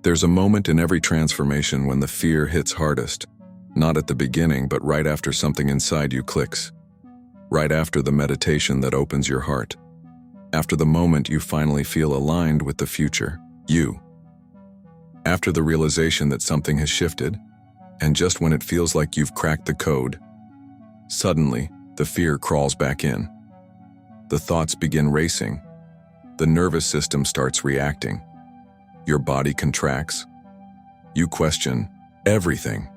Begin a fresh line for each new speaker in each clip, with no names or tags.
There's a moment in every transformation when the fear hits hardest. Not at the beginning, but right after something inside you clicks. Right after the meditation that opens your heart. After the moment you finally feel aligned with the future, you. After the realization that something has shifted, and just when it feels like you've cracked the code, suddenly the fear crawls back in. The thoughts begin racing. The nervous system starts reacting. Your body contracts. You question everything.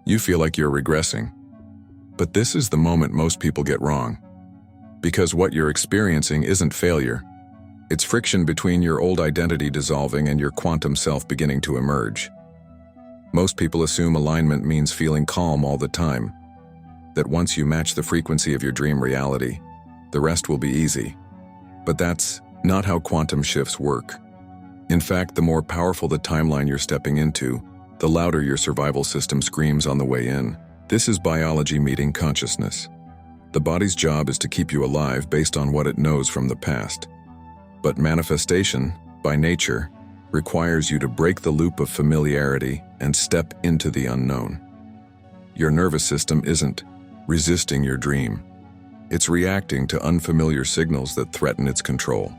You feel like you're regressing. But this is the moment most people get wrong. Because what you're experiencing isn't failure. It's friction between your old identity dissolving and your quantum self beginning to emerge. Most people assume alignment means feeling calm all the time. That once you match the frequency of your dream reality, the rest will be easy. But that's not how quantum shifts work. In fact, the more powerful the timeline you're stepping into, the louder your survival system screams on the way in. This is biology meeting consciousness. The body's job is to keep you alive based on what it knows from the past. But manifestation, by nature, requires you to break the loop of familiarity and step into the unknown. Your nervous system isn't resisting your dream. It's reacting to unfamiliar signals that threaten its control.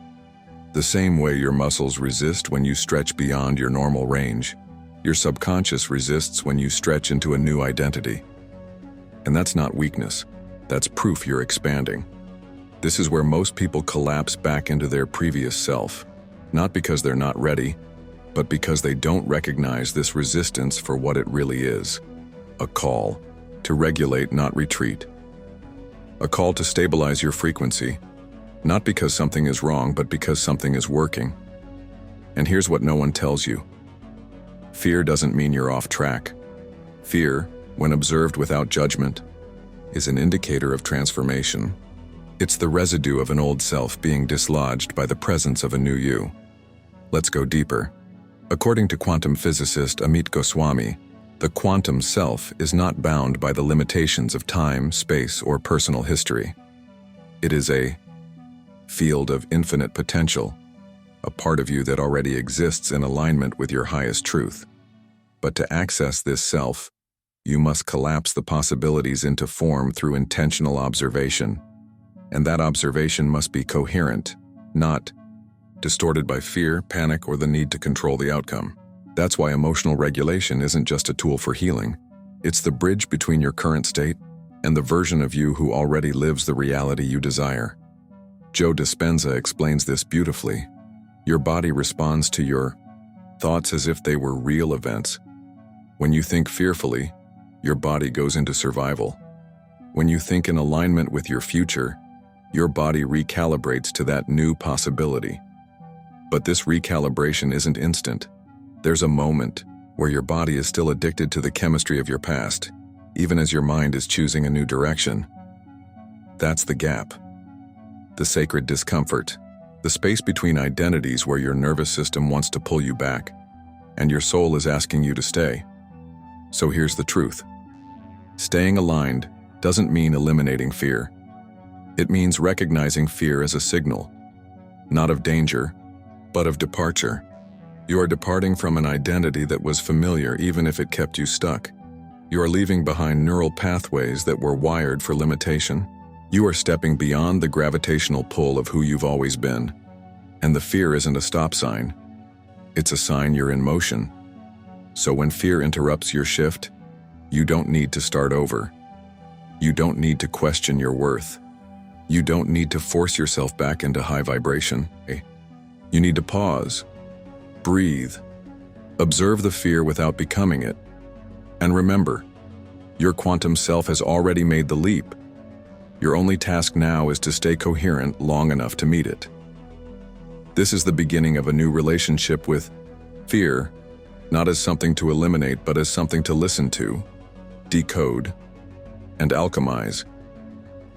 The same way your muscles resist when you stretch beyond your normal range, your subconscious resists when you stretch into a new identity. And that's not weakness. That's proof you're expanding. This is where most people collapse back into their previous self, not because they're not ready, but because they don't recognize this resistance for what it really is. A call to regulate, not retreat. A call to stabilize your frequency, not because something is wrong, but because something is working. And here's what no one tells you. Fear doesn't mean you're off track. Fear, when observed without judgment, is an indicator of transformation. It's the residue of an old self being dislodged by the presence of a new you. Let's go deeper. According to quantum physicist Amit Goswami, the quantum self is not bound by the limitations of time, space, or personal history. It is a field of infinite potential, a part of you that already exists in alignment with your highest truth. But to access this self, you must collapse the possibilities into form through intentional observation. And that observation must be coherent, not distorted by fear, panic, or the need to control the outcome. That's why emotional regulation isn't just a tool for healing. It's the bridge between your current state and the version of you who already lives the reality you desire. Joe Dispenza explains this beautifully. Your body responds to your thoughts as if they were real events. When you think fearfully, your body goes into survival. When you think in alignment with your future, your body recalibrates to that new possibility. But this recalibration isn't instant. There's a moment where your body is still addicted to the chemistry of your past, even as your mind is choosing a new direction. That's the gap. The sacred discomfort, the space between identities where your nervous system wants to pull you back, and your soul is asking you to stay. So here's the truth. Staying aligned doesn't mean eliminating fear. It means recognizing fear as a signal, not of danger, but of departure. You are departing from an identity that was familiar even if it kept you stuck. You are leaving behind neural pathways that were wired for limitation. You are stepping beyond the gravitational pull of who you've always been. And the fear isn't a stop sign. It's a sign you're in motion. So when fear interrupts your shift, you don't need to start over. You don't need to question your worth. You don't need to force yourself back into high vibration. You need to pause, breathe, observe the fear without becoming it. And remember, your quantum self has already made the leap. Your only task now is to stay coherent long enough to meet it. This is the beginning of a new relationship with fear, not as something to eliminate, but as something to listen to, decode, and alchemize.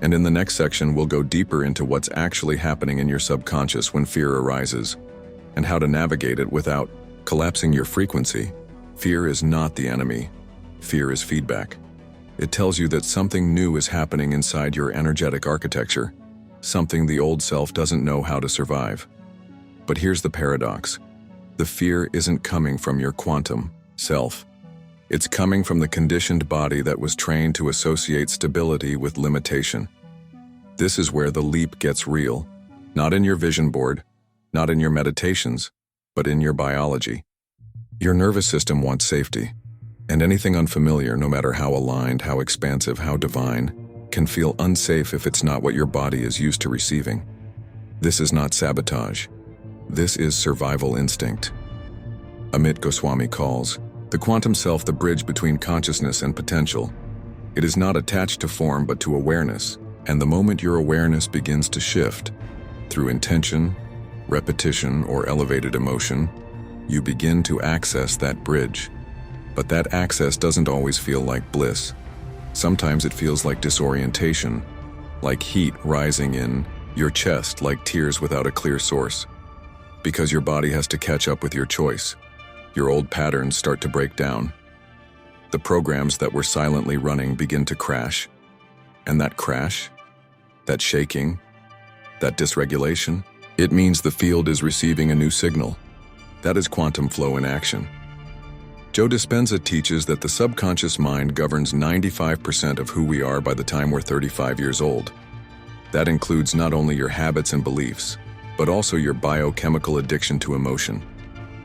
And in the next section, we'll go deeper into what's actually happening in your subconscious when fear arises, and how to navigate it without collapsing your frequency. Fear is not the enemy. Fear is feedback. It tells you that something new is happening inside your energetic architecture, something the old self doesn't know how to survive. But here's the paradox. The fear isn't coming from your quantum self. It's coming from the conditioned body that was trained to associate stability with limitation. This is where the leap gets real, not in your vision board, not in your meditations, but in your biology. Your nervous system wants safety, and anything unfamiliar, no matter how aligned, how expansive, how divine, can feel unsafe if it's not what your body is used to receiving. This is not sabotage. This is survival instinct. Amit Goswami calls the quantum self the bridge between consciousness and potential. It is not attached to form but to awareness, and the moment your awareness begins to shift, through intention, repetition, or elevated emotion, you begin to access that bridge. But that access doesn't always feel like bliss. Sometimes it feels like disorientation, like heat rising in your chest, like tears without a clear source. Because your body has to catch up with your choice. Your old patterns start to break down. The programs that were silently running begin to crash. And that crash, that shaking, that dysregulation, it means the field is receiving a new signal. That is quantum flow in action. Joe Dispenza teaches that the subconscious mind governs 95% of who we are by the time we're 35 years old. That includes not only your habits and beliefs, but also your biochemical addiction to emotion.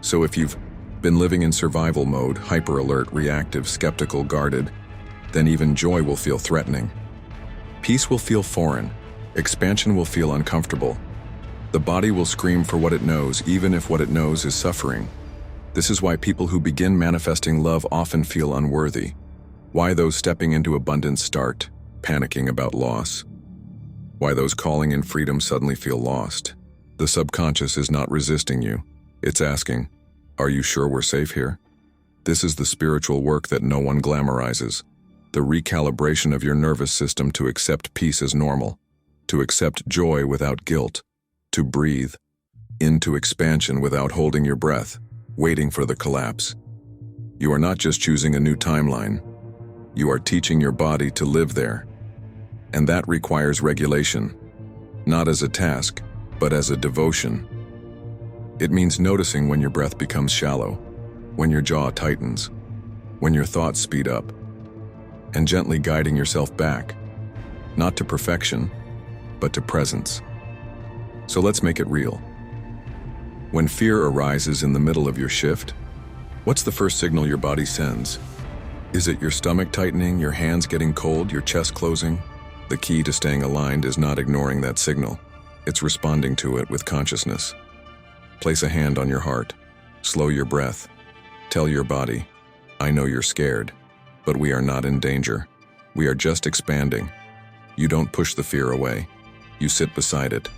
So if you've been living in survival mode, hyper-alert, reactive, skeptical, guarded, then even joy will feel threatening. Peace will feel foreign. Expansion will feel uncomfortable. The body will scream for what it knows, even if what it knows is suffering. This is why people who begin manifesting love often feel unworthy. Why those stepping into abundance start panicking about loss. Why those calling in freedom suddenly feel lost. The subconscious is not resisting you. It's asking, are you sure we're safe here? This is the spiritual work that no one glamorizes. The recalibration of your nervous system to accept peace as normal, to accept joy without guilt, to breathe into expansion without holding your breath, waiting for the collapse. You are not just choosing a new timeline. You are teaching your body to live there. And that requires regulation, not as a task, but as a devotion. It means noticing when your breath becomes shallow, when your jaw tightens, when your thoughts speed up, and gently guiding yourself back, not to perfection, but to presence. So let's make it real. When fear arises in the middle of your shift, what's the first signal your body sends? Is it your stomach tightening, your hands getting cold, your chest closing? The key to staying aligned is not ignoring that signal. It's responding to it with consciousness. Place a hand on your heart. Slow your breath. Tell your body, I know you're scared, but we are not in danger. We are just expanding. You don't push the fear away. You sit beside it.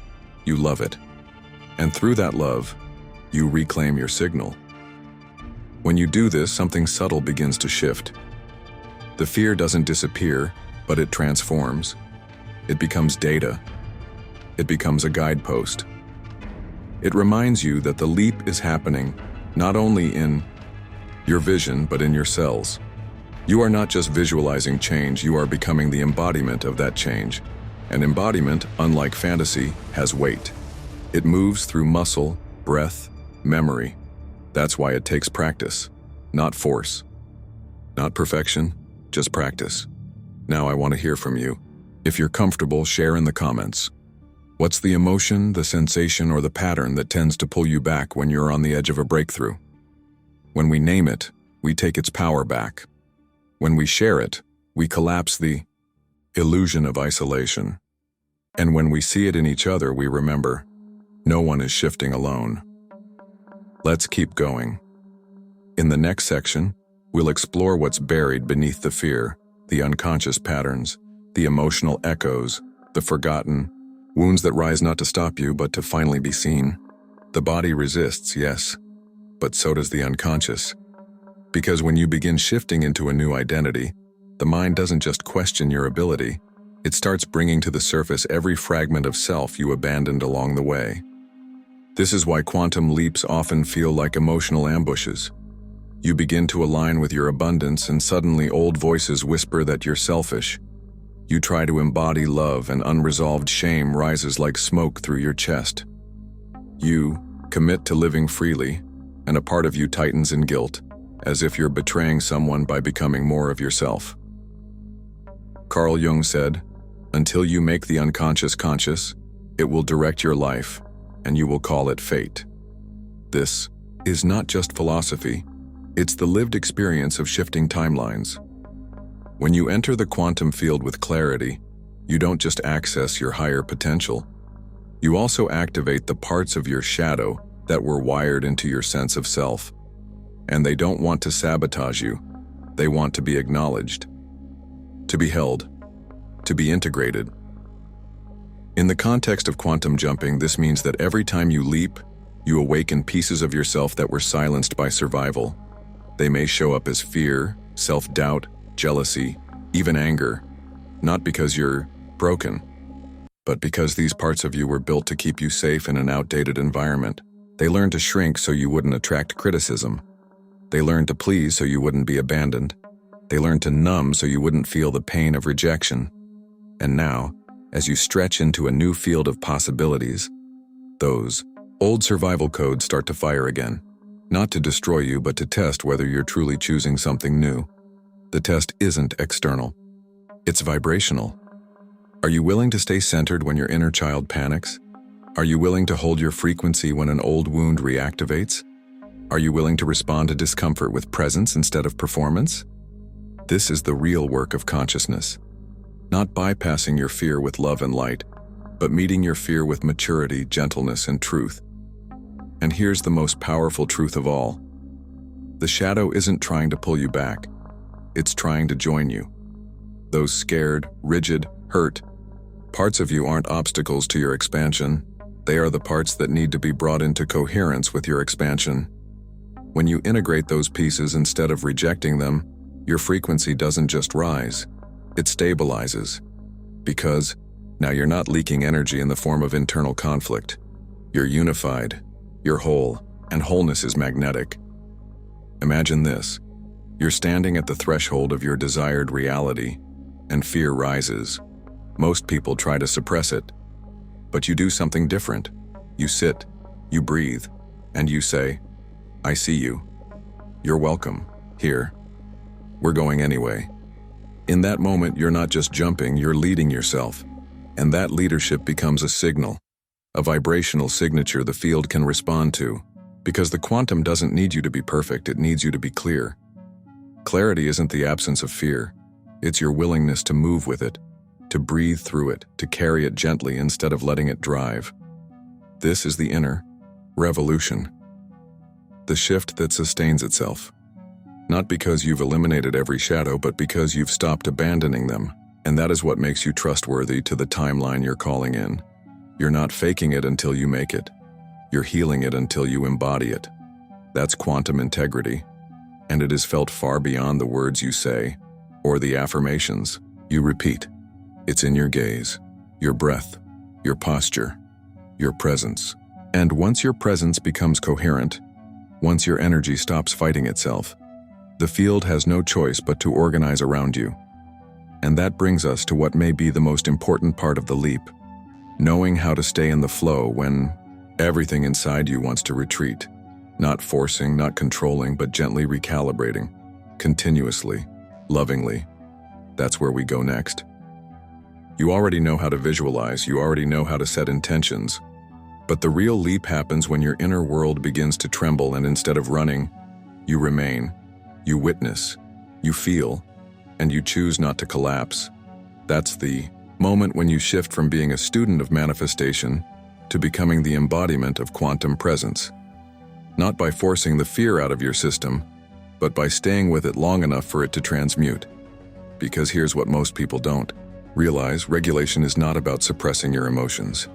You love it. And through that love, you reclaim your signal. When you do this, something subtle begins to shift. The fear doesn't disappear, but it transforms. It becomes data. It becomes a guidepost. It reminds you that the leap is happening not only in your vision, but in your cells. You are not just visualizing change, you are becoming the embodiment of that change. And embodiment, unlike fantasy, has weight. It moves through muscle, breath, memory. That's why it takes practice, not force. Not perfection, just practice. Now I want to hear from you. If you're comfortable, share in the comments. What's the emotion, the sensation, or the pattern that tends to pull you back when you're on the edge of a breakthrough? When we name it, we take its power back. When we share it, we collapse the illusion of isolation. And when we see it in each other, we remember, no one is shifting alone. Let's keep going. In the next section, we'll explore what's buried beneath the fear, the unconscious patterns, the emotional echoes, the forgotten wounds that rise not to stop you, but to finally be seen. The body resists, yes, but so does the unconscious. Because when you begin shifting into a new identity, the mind doesn't just question your ability, it starts bringing to the surface every fragment of self you abandoned along the way. This is why quantum leaps often feel like emotional ambushes. You begin to align with your abundance, and suddenly old voices whisper that you're selfish. You try to embody love, and unresolved shame rises like smoke through your chest. You commit to living freely, and a part of you tightens in guilt, as if you're betraying someone by becoming more of yourself. Carl Jung said, "Until you make the unconscious conscious, it will direct your life, and you will call it fate." This is not just philosophy, it's the lived experience of shifting timelines. When you enter the quantum field with clarity, you don't just access your higher potential, you also activate the parts of your shadow that were wired into your sense of self. And they don't want to sabotage you, they want to be acknowledged, to be held, to be integrated. In the context of quantum jumping, this means that every time you leap, you awaken pieces of yourself that were silenced by survival. They may show up as fear, self-doubt, jealousy, even anger, not because you're broken, but because these parts of you were built to keep you safe in an outdated environment. They learned to shrink so you wouldn't attract criticism. They learned to please so you wouldn't be abandoned. They learned to numb so you wouldn't feel the pain of rejection. And now, as you stretch into a new field of possibilities, those old survival codes start to fire again. Not to destroy you, but to test whether you're truly choosing something new. The test isn't external. It's vibrational. Are you willing to stay centered when your inner child panics? Are you willing to hold your frequency when an old wound reactivates? Are you willing to respond to discomfort with presence instead of performance? This is the real work of consciousness. Not bypassing your fear with love and light, but meeting your fear with maturity, gentleness, and truth. And here's the most powerful truth of all. The shadow isn't trying to pull you back. It's trying to join you. Those scared, rigid, hurt parts of you aren't obstacles to your expansion. They are the parts that need to be brought into coherence with your expansion. When you integrate those pieces instead of rejecting them, your frequency doesn't just rise, it stabilizes. Because now you're not leaking energy in the form of internal conflict. You're unified, you're whole, and wholeness is magnetic. Imagine this. You're standing at the threshold of your desired reality, and fear rises. Most people try to suppress it, but you do something different. You sit, you breathe, and you say, "I see you. You're welcome, here. We're going anyway." In that moment, you're not just jumping, you're leading yourself. And that leadership becomes a signal, a vibrational signature the field can respond to. Because the quantum doesn't need you to be perfect, it needs you to be clear. Clarity isn't the absence of fear. It's your willingness to move with it, to breathe through it, to carry it gently instead of letting it drive. This is the inner revolution. The shift that sustains itself. Not because you've eliminated every shadow, but because you've stopped abandoning them. And that is what makes you trustworthy to the timeline you're calling in. You're not faking it until you make it. You're healing it until you embody it. That's quantum integrity. And it is felt far beyond the words you say, or the affirmations you repeat. It's in your gaze, your breath, your posture, your presence. And once your presence becomes coherent, once your energy stops fighting itself, the field has no choice but to organize around you. And that brings us to what may be the most important part of the leap, knowing how to stay in the flow when everything inside you wants to retreat. Not forcing, not controlling, but gently recalibrating, continuously, lovingly. That's where we go next. You already know how to visualize, you already know how to set intentions, but the real leap happens when your inner world begins to tremble, and instead of running, you remain, you witness, you feel, and you choose not to collapse. That's the moment when you shift from being a student of manifestation to becoming the embodiment of quantum presence. Not by forcing the fear out of your system, but by staying with it long enough for it to transmute. Because here's what most people don't realize: regulation is not about suppressing your emotions.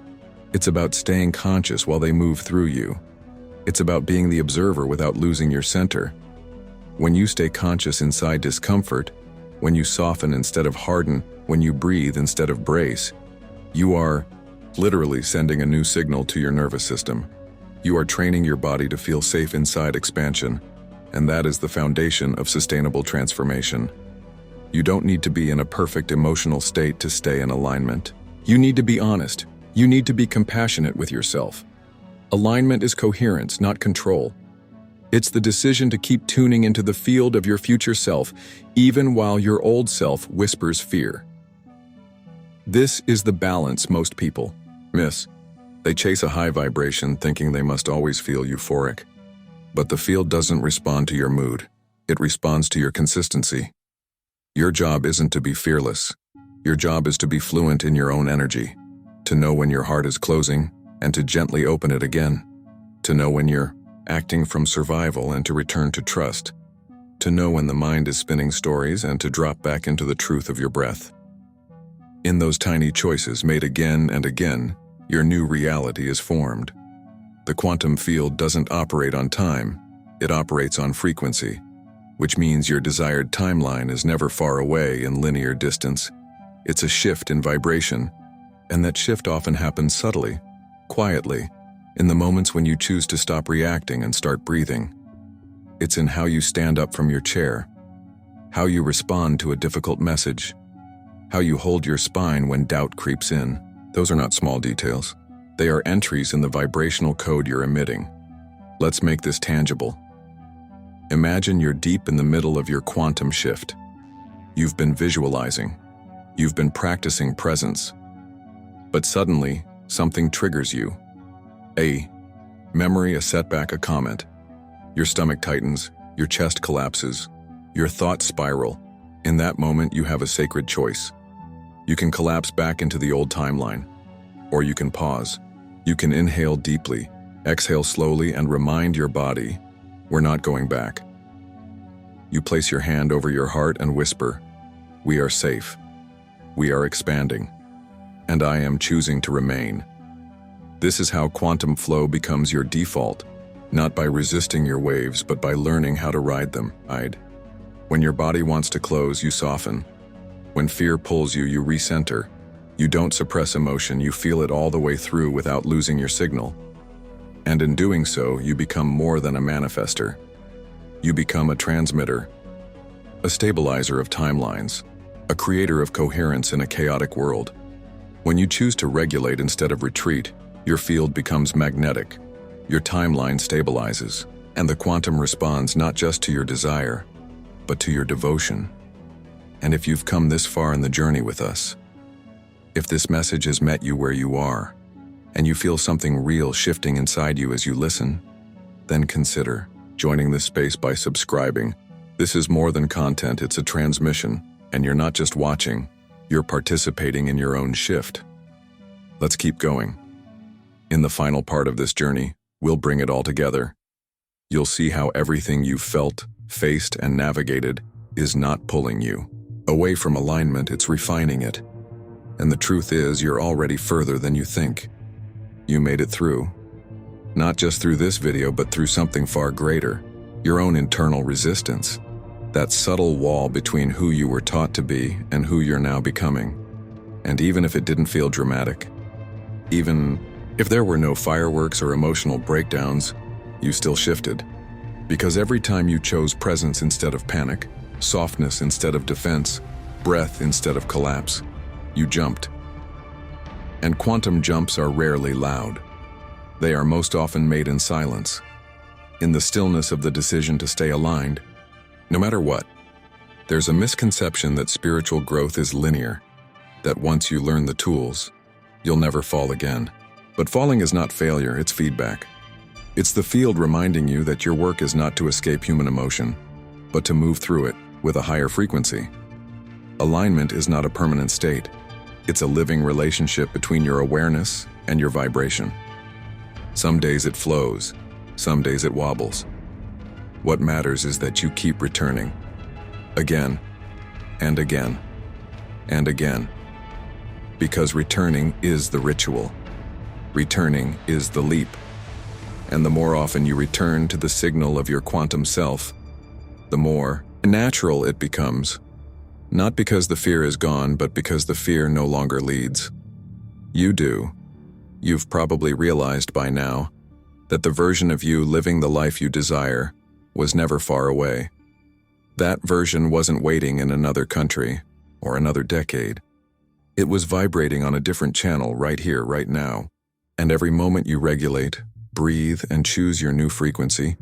It's about staying conscious while they move through you. It's about being the observer without losing your center. When you stay conscious inside discomfort, when you soften instead of harden, when you breathe instead of brace, you are literally sending a new signal to your nervous system. You are training your body to feel safe inside expansion, and that is the foundation of sustainable transformation. You don't need to be in a perfect emotional state to stay in alignment. You need to be honest. You need to be compassionate with yourself. Alignment is coherence, not control. It's the decision to keep tuning into the field of your future self, even while your old self whispers fear. This is the balance most people miss. They chase a high vibration thinking they must always feel euphoric. But the field doesn't respond to your mood. It responds to your consistency. Your job isn't to be fearless. Your job is to be fluent in your own energy, to know when your heart is closing and to gently open it again, to know when you're acting from survival and to return to trust, to know when the mind is spinning stories and to drop back into the truth of your breath. In those tiny choices made again and again, your new reality is formed. The quantum field doesn't operate on time, it operates on frequency, which means your desired timeline is never far away in linear distance. It's a shift in vibration, and that shift often happens subtly, quietly, in the moments when you choose to stop reacting and start breathing. It's in how you stand up from your chair, how you respond to a difficult message, how you hold your spine when doubt creeps in. Those are not small details. They are entries in the vibrational code you're emitting. Let's make this tangible. Imagine you're deep in the middle of your quantum shift. You've been visualizing. You've been practicing presence. But suddenly, something triggers you. A memory, a setback, a comment. Your stomach tightens, your chest collapses, your thoughts spiral. In that moment, you have a sacred choice. You can collapse back into the old timeline, or you can pause. You can inhale deeply, exhale slowly, and remind your body, we're not going back. You place your hand over your heart and whisper, we are safe. We are expanding. And I am choosing to remain. This is how quantum flow becomes your default, not by resisting your waves, but by learning how to ride them. When your body wants to close, you soften. When fear pulls you, you recenter. You don't suppress emotion, you feel it all the way through without losing your signal. And in doing so, you become more than a manifester. You become a transmitter, a stabilizer of timelines, a creator of coherence in a chaotic world. When you choose to regulate instead of retreat, your field becomes magnetic, your timeline stabilizes, and the quantum responds not just to your desire, but to your devotion. And if you've come this far in the journey with us, if this message has met you where you are, and you feel something real shifting inside you as you listen, then consider joining this space by subscribing. This is more than content, it's a transmission, and you're not just watching, you're participating in your own shift. Let's keep going. In the final part of this journey, we'll bring it all together. You'll see how everything you've felt, faced, and navigated is not pulling you away from alignment, it's refining it. And the truth is, you're already further than you think. You made it through. Not just through this video, but through something far greater. Your own internal resistance. That subtle wall between who you were taught to be and who you're now becoming. And even if it didn't feel dramatic, even if there were no fireworks or emotional breakdowns, you still shifted. Because every time you chose presence instead of panic, softness instead of defense, breath instead of collapse, you jumped. And quantum jumps are rarely loud. They are most often made in silence, in the stillness of the decision to stay aligned. No matter what, there's a misconception that spiritual growth is linear, that once you learn the tools, you'll never fall again. But falling is not failure, it's feedback. It's the field reminding you that your work is not to escape human emotion, but to move through it with a higher frequency. Alignment is not a permanent state. It's a living relationship between your awareness and your vibration. Some days it flows, some days it wobbles. What matters is that you keep returning, again, and again, and again. Because returning is the ritual. Returning is the leap. And the more often you return to the signal of your quantum self, the more natural it becomes. Not because the fear is gone, but because the fear no longer leads. You do. You've probably realized by now that the version of you living the life you desire was never far away. That version wasn't waiting in another country or another decade. It was vibrating on a different channel right here, right now. And every moment you regulate, breathe, and choose your new frequency,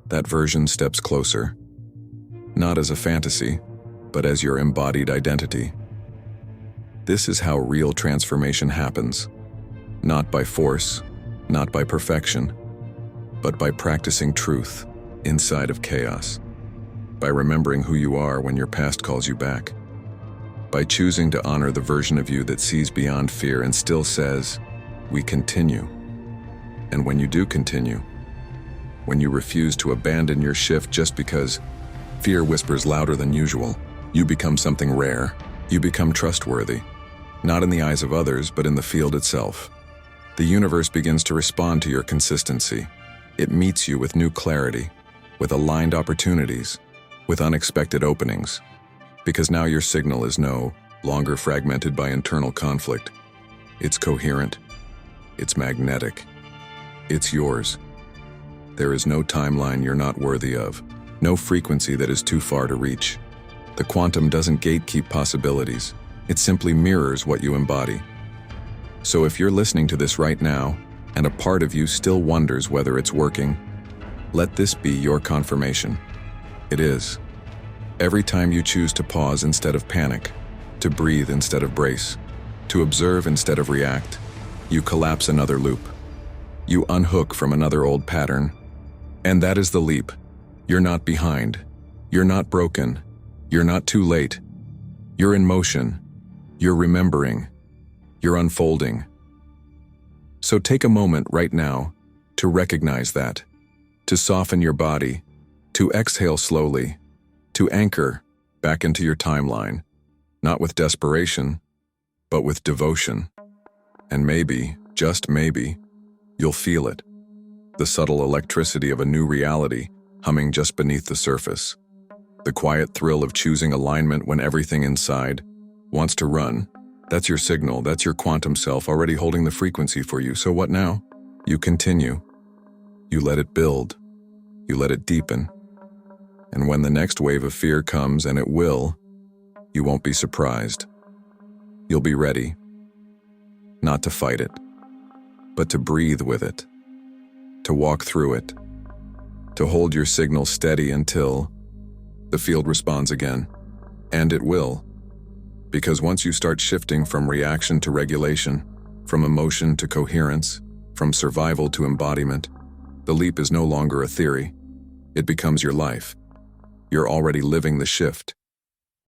that version steps closer, not as a fantasy, but as your embodied identity. This is how real transformation happens, not by force, not by perfection, but by practicing truth inside of chaos, by remembering who you are when your past calls you back, by choosing to honor the version of you that sees beyond fear and still says, "We continue." And when you do continue, when you refuse to abandon your shift just because fear whispers louder than usual, you become something rare. You become trustworthy, not in the eyes of others, but in the field itself. The universe begins to respond to your consistency. It meets you with new clarity, with aligned opportunities, with unexpected openings, because now your signal is no longer fragmented by internal conflict. It's coherent. It's magnetic. It's yours. There is no timeline you're not worthy of, no frequency that is too far to reach. The quantum doesn't gatekeep possibilities. It simply mirrors what you embody. So if you're listening to this right now, and a part of you still wonders whether it's working, let this be your confirmation. It is. Every time you choose to pause instead of panic, to breathe instead of brace, to observe instead of react, you collapse another loop. You unhook from another old pattern. And that is the leap. You're not behind. You're not broken. You're not too late. You're in motion. You're remembering. You're unfolding. So take a moment right now to recognize that, to soften your body, to exhale slowly, to anchor back into your timeline, not with desperation, but with devotion. And maybe, just maybe, you'll feel it, the subtle electricity of a new reality humming just beneath the surface, the quiet thrill of choosing alignment when everything inside wants to run. That's your signal, that's your quantum self already holding the frequency for you. So what now? You continue. You let it build. You let it deepen. And when the next wave of fear comes, and it will, you won't be surprised. You'll be ready, not to fight it, but to breathe with it, to walk through it, to hold your signal steady until the field responds again. And it will. Because once you start shifting from reaction to regulation, from emotion to coherence, from survival to embodiment, the leap is no longer a theory. It becomes your life. You're already living the shift.